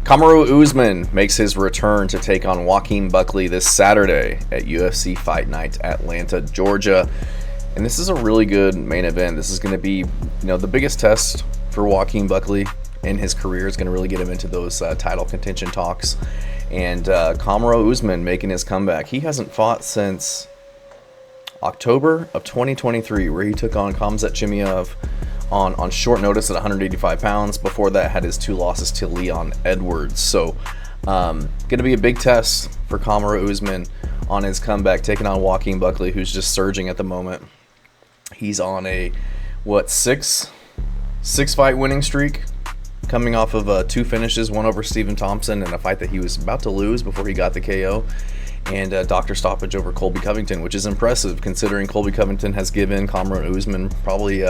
Kamaru Usman makes his return to take on Joaquin Buckley this Saturday at UFC Fight Night Atlanta, Georgia. And this is a really good main event. This is going to be, the biggest test for Joaquin Buckley in his career. Is going to really get him into those title contention talks. And Kamaru Usman making his comeback. He hasn't fought since October of 2023, where he took on Khamzat Chimaev on short notice at 185 pounds. Before that, had his 2 losses to Leon Edwards. So, going to be a big test for Kamaru Usman on his comeback, taking on Joaquin Buckley, who's just surging at the moment. He's on a, 6-fight winning streak, coming off of 2 finishes, one over Stephen Thompson in a fight that he was about to lose before he got the KO, and a doctor stoppage over Colby Covington, which is impressive considering Colby Covington has given Kamaru Usman probably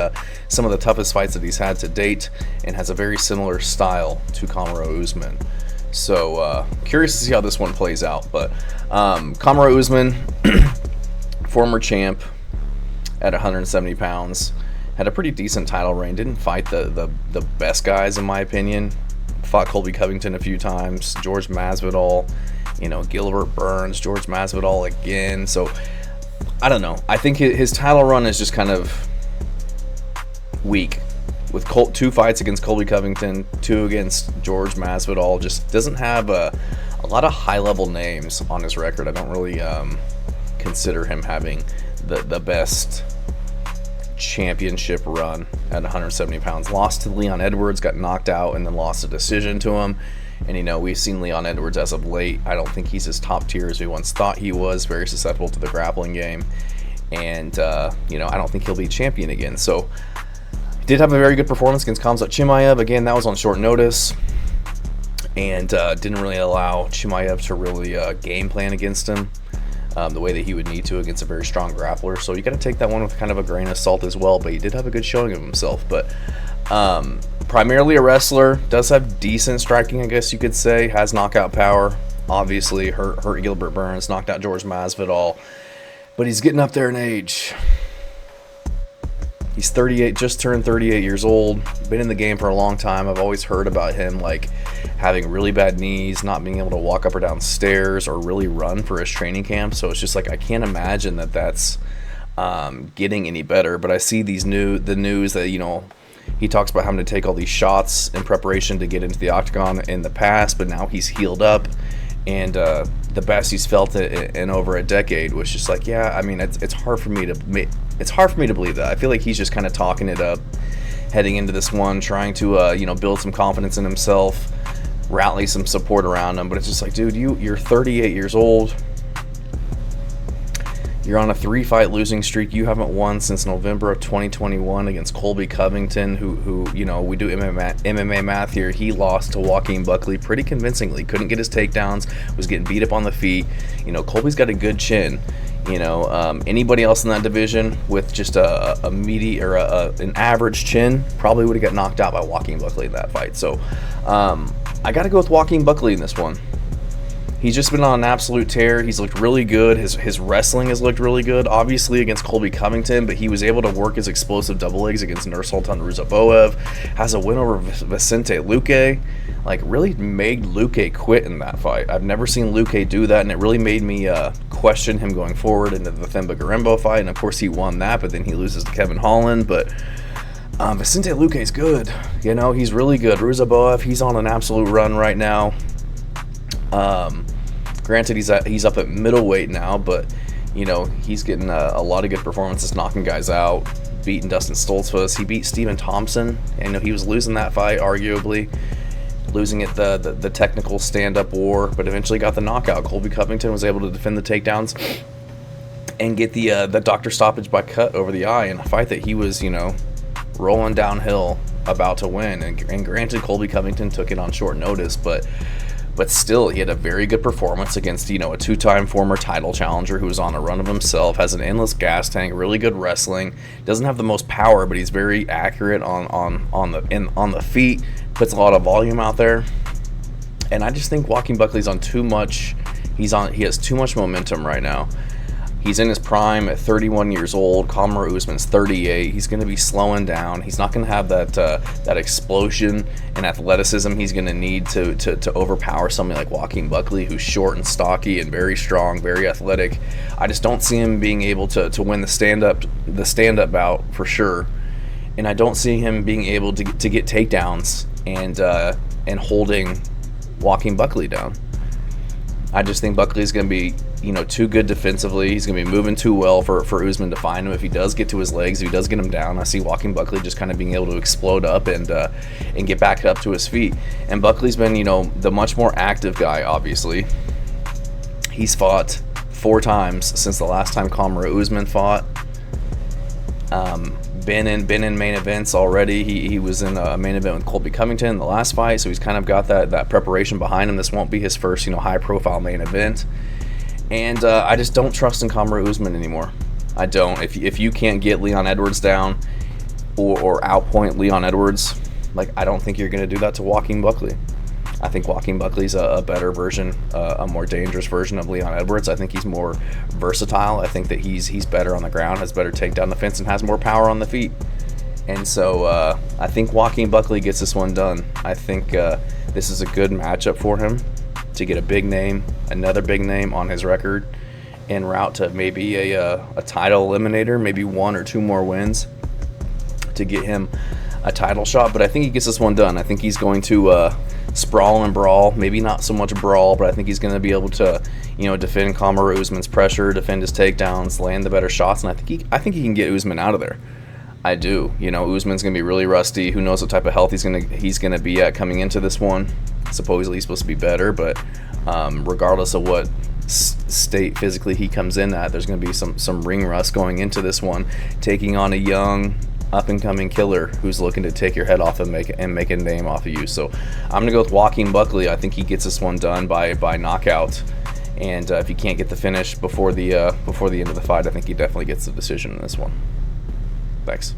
some of the toughest fights that he's had to date, and has a very similar style to Kamaru Usman. So curious to see how this one plays out. But Kamaru Usman, former champ at 170 pounds, had a pretty decent title reign. Didn't fight the best guys, in my opinion. Fought Colby Covington a few times, George Masvidal, Gilbert Burns, George Masvidal again. So I don't know. I think his title run is just kind of weak. With 2 fights against Colby Covington, 2 against George Masvidal, just doesn't have a lot of high-level names on his record. I don't really consider him having the best championship run at 170 pounds. Lost to Leon Edwards, got knocked out, and then lost a decision to him. And, we've seen Leon Edwards as of late. I don't think he's as top tier as we once thought he was. Very susceptible to the grappling game. And, I don't think he'll be champion again. So, he did have a very good performance against Khamzat Chimaev. Again, that was on short notice. And didn't really allow Chimaev to really game plan against him the way that he would need to against a very strong grappler. So, you got to take that one with kind of a grain of salt as well. But he did have a good showing of himself. But primarily a wrestler, does have decent striking, I guess you could say, has knockout power, obviously hurt Gilbert Burns, knocked out George Masvidal, but he's getting up there in age. He's 38, just turned 38 years old, been in the game for a long time. I've always heard about him having really bad knees, not being able to walk up or down stairs or really run for his training camp. So it's just I can't imagine that's getting any better. But I see the news that, he talks about having to take all these shots in preparation to get into the octagon in the past, but now he's healed up, and the best he's felt in over a decade was just it's hard for me to believe that. I feel like he's just kind of talking it up heading into this one, trying to build some confidence in himself, rally some support around him. But it's just dude, you're 38 years old. You're on a 3-fight losing streak. You haven't won since November of 2021 against Colby Covington, who we do MMA math here. He lost to Joaquin Buckley pretty convincingly. Couldn't get his takedowns. Was getting beat up on the feet. Colby's got a good chin. Anybody else in that division with just a meaty or an average chin probably would have got knocked out by Joaquin Buckley in that fight. So I got to go with Joaquin Buckley in this one. He's just been on an absolute tear. He's looked really good. His wrestling has looked really good, obviously against Colby Covington, but he was able to work his explosive double legs against Nursultan Ruziboev. Has a win over Vicente Luque. Really made Luque quit in that fight. I've never seen Luque do that, and it really made me question him going forward into the Themba Gorimbo fight. And of course, he won that, but then he loses to Kevin Holland. But Vicente Luque's good. He's really good. Ruziboev, he's on an absolute run right now. Granted, he's up at middleweight now, but he's getting a lot of good performances, knocking guys out, beating Dustin Stoltzfus. He beat Stephen Thompson. He was losing that fight, arguably losing it the technical stand-up war, but eventually got the knockout. Colby Covington was able to defend the takedowns and get the doctor stoppage by cut over the eye in a fight that he was rolling downhill about to win. And granted, Colby Covington took it on short notice, but still, he had a very good performance against, a 2-time former title challenger who was on a run of himself, has an endless gas tank, really good wrestling, doesn't have the most power, but he's very accurate on the feet, puts a lot of volume out there. And I just think Joaquin Buckley's on too much. He has too much momentum right now. He's in his prime at 31 years old. Kamaru Usman's 38. He's going to be slowing down. He's not going to have that explosion and athleticism he's going to need to overpower somebody like Joaquin Buckley, who's short and stocky and very strong, very athletic. I just don't see him being able to win the stand-up bout for sure. And I don't see him being able to get takedowns and holding Joaquin Buckley down. I just think Buckley's going to be, too good defensively. He's going to be moving too well for Usman to find him. If he does get to his legs, if he does get him down, I see Joaquin Buckley just kind of being able to explode up and get back up to his feet. And Buckley's been, the much more active guy, obviously. He's fought 4 times since the last time Kamaru Usman fought. Been in main events already. He was in a main event with Colby Covington in the last fight, so he's kind of got that preparation behind him. This won't be his first, high-profile main event. And I just don't trust in Kamaru Usman anymore. I don't. If you can't get Leon Edwards down or outpoint Leon Edwards, I don't think you're going to do that to Joaquin Buckley. I think Joaquin Buckley's a better version, a more dangerous version of Leon Edwards. I think he's more versatile. I think that he's better on the ground, has better takedown defense, and has more power on the feet. And so I think Joaquin Buckley gets this one done. I think this is a good matchup for him to get a big name, another big name on his record, en route to maybe a title eliminator, maybe 1 or 2 more wins to get him a title shot. But I think he gets this one done. I think he's going to sprawl and brawl, maybe not so much brawl, but I think he's going to be able to, defend Kamaru Usman's pressure, defend his takedowns, land the better shots, and I think he can get Usman out of there. I do. Usman's going to be really rusty. Who knows what type of health he's going to be at coming into this one. Supposedly he's supposed to be better, but regardless of what state physically he comes in at, there's going to be some ring rust going into this one, taking on a young up-and-coming killer who's looking to take your head off and make a name off of you. So I'm going to go with Joaquin Buckley. I think he gets this one done by knockout, and if he can't get the finish before the end of the fight, I think he definitely gets the decision in this one. Thanks.